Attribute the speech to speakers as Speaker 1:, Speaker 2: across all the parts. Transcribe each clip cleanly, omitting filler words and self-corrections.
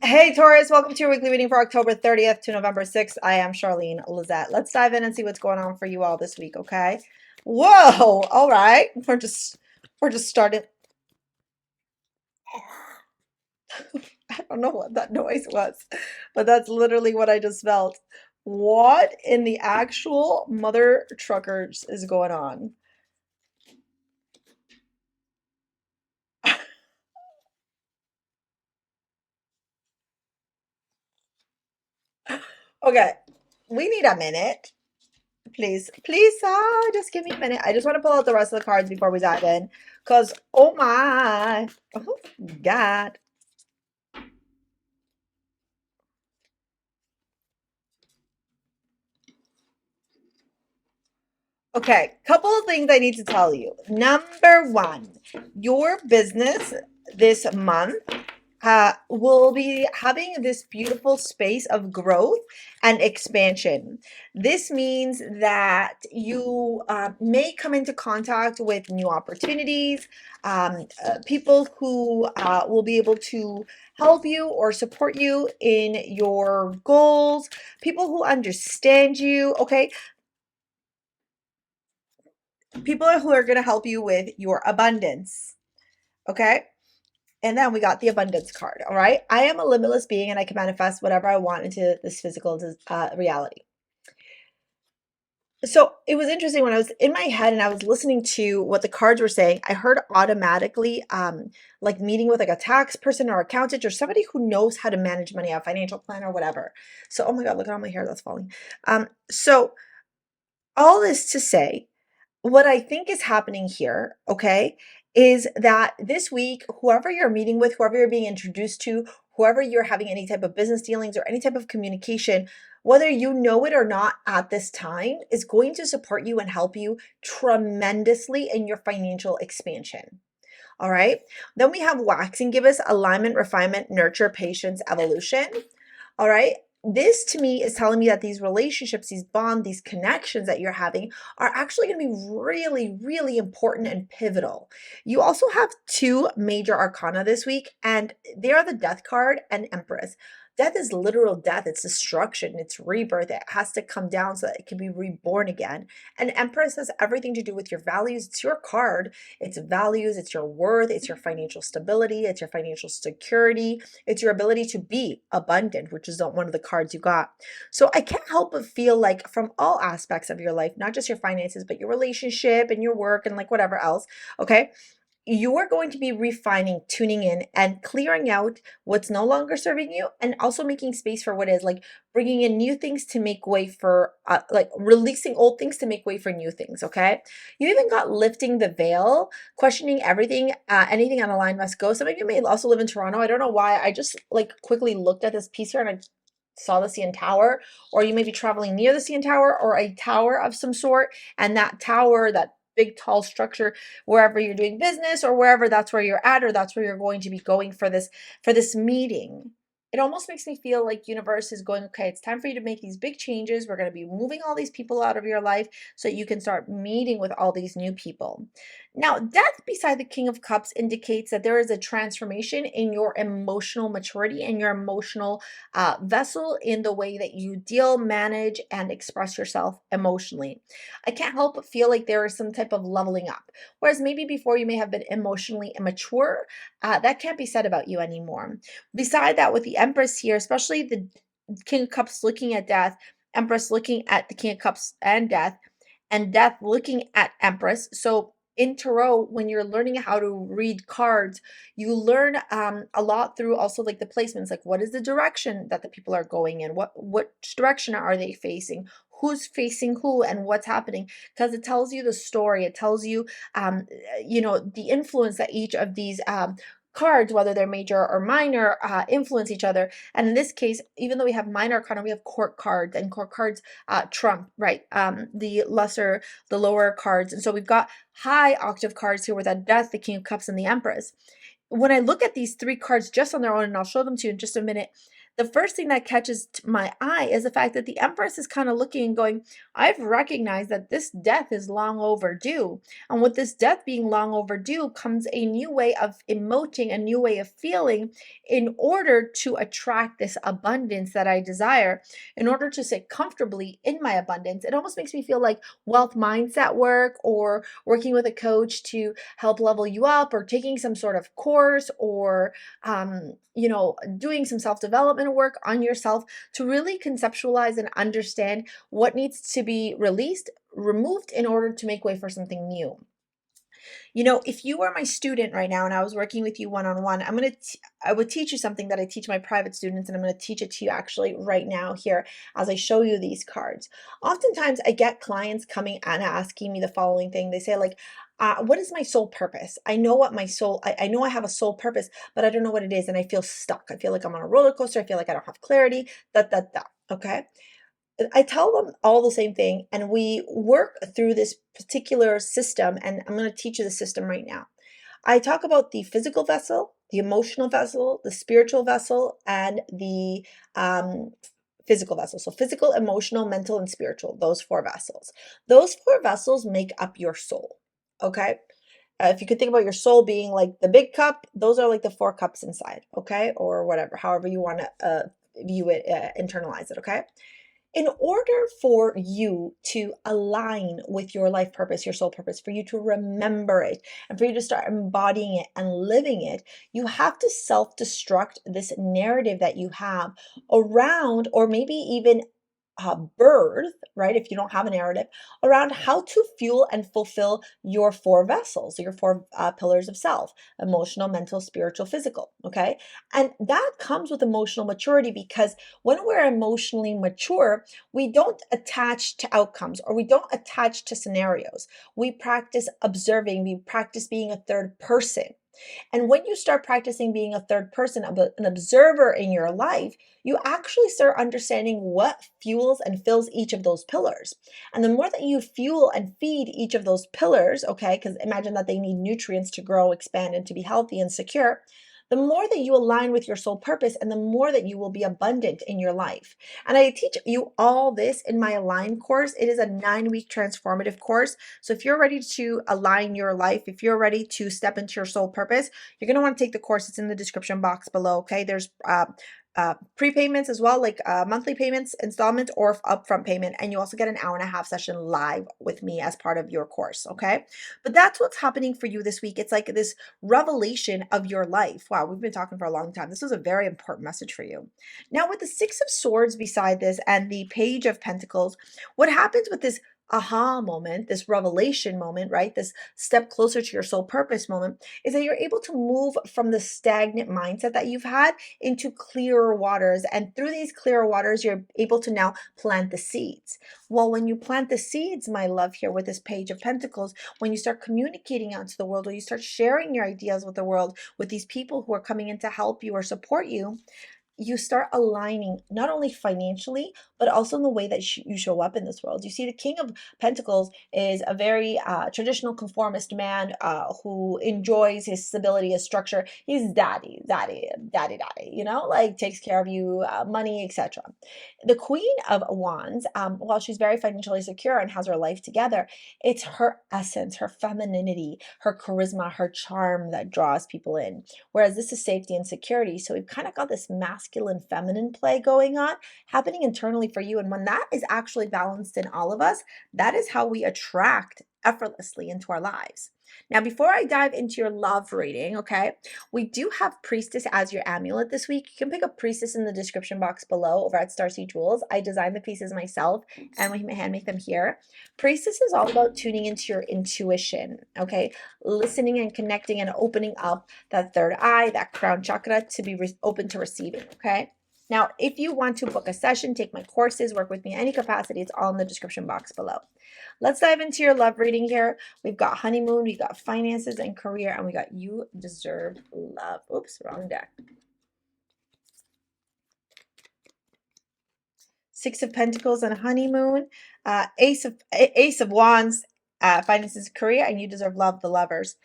Speaker 1: Hey Taurus, welcome to your weekly reading for October 30th to November 6th. I am Charlene, Lizette. Let's dive in and see what's going on for you all this week, okay? Whoa, all right. We're just starting. I don't know what that noise was, but that's literally what I just felt. What in the actual mother truckers is going on? Okay, we need a minute. Please, just give me a minute. I just want to pull out the rest of the cards before we dive in. Because, oh my, oh God. Okay, couple of things I need to tell you. Number one, your business this month will be having this beautiful space of growth and expansion. This means that you may come into contact with new opportunities, people who will be able to help you or support you in your goals, people who understand you, okay? People who are going to help you with your abundance, okay? And then we got the abundance card, all right? I am a limitless being and I can manifest whatever I want into this physical reality. So it was interesting when I was in my head and I was listening to what the cards were saying, I heard automatically like meeting with like a tax person or accountant or somebody who knows how to manage money, a financial planner or whatever. So, oh my God, look at all my hair that's falling. So all this to say, what I think is happening here, okay, is that this week, whoever you're meeting with, whoever you're being introduced to, whoever you're having any type of business dealings or any type of communication, whether you know it or not at this time, is going to support you and help you tremendously in your financial expansion. All right. Then we have waxing, give us alignment, refinement, nurture, patience, evolution. All right. This to me is telling me that these relationships, these bonds, these connections that you're having are actually going to be really, really important and pivotal. You also have two major arcana this week, and they are the Death card and Empress. Death is literal death. It's destruction. It's rebirth. It has to come down so that it can be reborn again. And Empress has everything to do with your values. It's your card. It's values. It's your worth. It's your financial stability. It's your financial security. It's your ability to be abundant, which is one of the cards you got. So I can't help but feel like from all aspects of your life, not just your finances, but your relationship and your work and like whatever else, okay? You are going to be refining, tuning in, and clearing out what's no longer serving you, and also making space for what is, like bringing in new things to make way for, like releasing old things to make way for new things. Okay. You even got lifting the veil, questioning everything, anything on the line must go. Some of you may also live in Toronto. I don't know why. I just like quickly looked at this piece here and I saw the CN Tower, or you may be traveling near the CN Tower or a tower of some sort, and that tower, that big tall structure, wherever you're doing business or wherever, that's where you're at, or that's where you're going to be going for this meeting. It almost makes me feel like universe is going, okay, it's time for you to make these big changes. We're going to be moving all these people out of your life so you can start meeting with all these new people. Now, death beside the King of Cups indicates that there is a transformation in your emotional maturity and your emotional vessel, in the way that you deal, manage, and express yourself emotionally. I can't help but feel like there is some type of leveling up. Whereas maybe before you may have been emotionally immature, that can't be said about you anymore. Beside that, with the Empress here, especially the King of Cups looking at death, Empress looking at the King of Cups and death looking at Empress. So in tarot, when you're learning how to read cards, you learn a lot through also like the placements, like what is the direction that the people are going in, which direction are they facing, who's facing who, and what's happening, because it tells you the story. It tells you the influence that each of these cards, whether they're major or minor, influence each other. And in this case, even though we have minor arcana, we have court cards, and court cards trump, right, the lower cards. And so we've got high octave cards here with that death, the King of Cups, and the Empress. when I look at these three cards just on their own, and I'll show them to you in just a minute, the first thing that catches my eye is the fact that the Empress is kind of looking and going, I've recognized that this death is long overdue. And with this death being long overdue comes a new way of emoting, a new way of feeling in order to attract this abundance that I desire, in order to sit comfortably in my abundance. It almost makes me feel like wealth mindset work, or working with a coach to help level you up, or taking some sort of course, or you know, doing some self-development work on yourself to really conceptualize and understand what needs to be released, removed in order to make way for something new. You know, if you were my student right now and I was working with you one-on-one, I would teach you something that I teach my private students, and I'm going to teach it to you actually right now here as I show you these cards. Oftentimes I get clients coming and asking me the following thing. They say like, what is my soul purpose? I know what my soul, I know I have a soul purpose, but I don't know what it is. And I feel stuck. I feel like I'm on a roller coaster. I feel like I don't have clarity, okay? I tell them all the same thing, and we work through this particular system, and I'm going to teach you the system right now. I talk about the physical vessel, the emotional vessel, the spiritual vessel, and the physical vessel. So physical, emotional, mental, and spiritual, those four vessels. Those four vessels make up your soul, okay? If you could think about your soul being like the big cup, those are like the four cups inside, okay? Or whatever, however you want to view it, internalize it, okay? In order for you to align with your life purpose, your soul purpose, for you to remember it, and for you to start embodying it and living it, you have to self-destruct this narrative that you have around, or maybe even birth, right? If you don't have a narrative around how to fuel and fulfill your four vessels, your four pillars of self: emotional, mental, spiritual, physical. Okay. And that comes with emotional maturity, because when we're emotionally mature, we don't attach to outcomes, or we don't attach to scenarios. We practice observing, we practice being a third person. And when you start practicing being a third person, an observer in your life, you actually start understanding what fuels and fills each of those pillars. And the more that you fuel and feed each of those pillars, okay, because imagine that they need nutrients to grow, expand, and to be healthy and secure, the more that you align with your soul purpose, and the more that you will be abundant in your life. And I teach you all this in my Align course. It is a 9-week transformative course. So if you're ready to align your life, if you're ready to step into your soul purpose, you're going to want to take the course. It's in the description box below. Okay. There's prepayments as well, like monthly payments, installment, or upfront payment. And you also get an 1.5-hour session live with me as part of your course. Okay. But that's what's happening for you this week. It's like this revelation of your life. Wow. We've been talking for a long time. This was a very important message for you. Now, with the 6 of Swords beside this and the Page of Pentacles, what happens with this aha moment, this revelation moment, right? This step closer to your soul purpose moment, is that you're able to move from the stagnant mindset that you've had into clearer waters. And through these clearer waters, you're able to now plant the seeds. Well, when you plant the seeds, my love, here with this Page of Pentacles, when you start communicating out to the world, or you start sharing your ideas with the world, with these people who are coming in to help you or support you, you start aligning not only financially, but also in the way that you show up in this world. You see, the King of Pentacles is a very traditional conformist man who enjoys his stability, his structure. He's daddy, you know, like takes care of you, money, etc. The Queen of Wands, while she's very financially secure and has her life together, it's her essence, her femininity, her charisma, her charm that draws people in. Whereas this is safety and security. So we've kind of got this masculine feminine play going on, happening internally for you. And when that is actually balanced in all of us, that is how we attract effortlessly into our lives. Now, before I dive into your love reading, okay, we do have Priestess as your amulet this week. You can pick up Priestess in the description box below over at STARSEA Jewels. I designed the pieces myself, and we hand make them here. Priestess is all about tuning into your intuition, okay, listening and connecting and opening up that third eye, that crown chakra, to be open to receiving, okay? Now, if you want to book a session, take my courses, work with me in any capacity, it's all in the description box below. Let's dive into your love reading here. We've got honeymoon, we got finances and career, and we got you deserve love. Oops, wrong deck. 6 of Pentacles and honeymoon, Ace of Wands, finances, career, and you deserve love, the Lovers.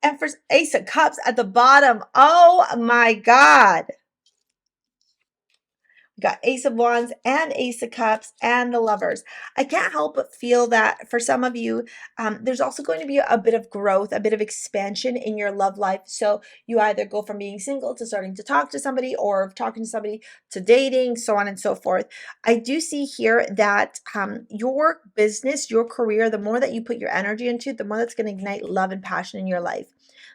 Speaker 1: And for Ace of Cups at the bottom. Oh my God. We got Ace of Wands and Ace of Cups and the Lovers. I can't help but feel that for some of you, there's also going to be a bit of growth, a bit of expansion in your love life. So you either go from being single to starting to talk to somebody, or talking to somebody to dating, so on and so forth. I do see here that your business, your career, the more that you put your energy into, the more that's going to ignite love and passion in your life.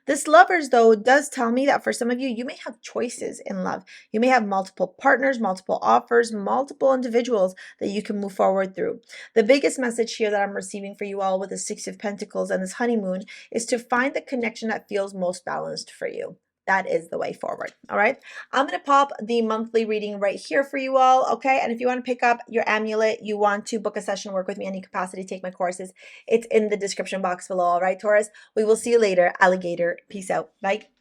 Speaker 1: This Lovers, though, does tell me that for some of you, you may have choices in love. You may have multiple partners, multiple offers, multiple individuals that you can move forward through. The biggest message here that I'm receiving for you all with the Six of Pentacles and this honeymoon is to find the connection that feels most balanced for you. That is the way forward. All right. I'm going to pop the monthly reading right here for you all. Okay. And if you want to pick up your amulet, you want to book a session, work with me, any capacity, take my courses, it's in the description box below. All right, Taurus. We will see you later. Alligator. Peace out. Bye.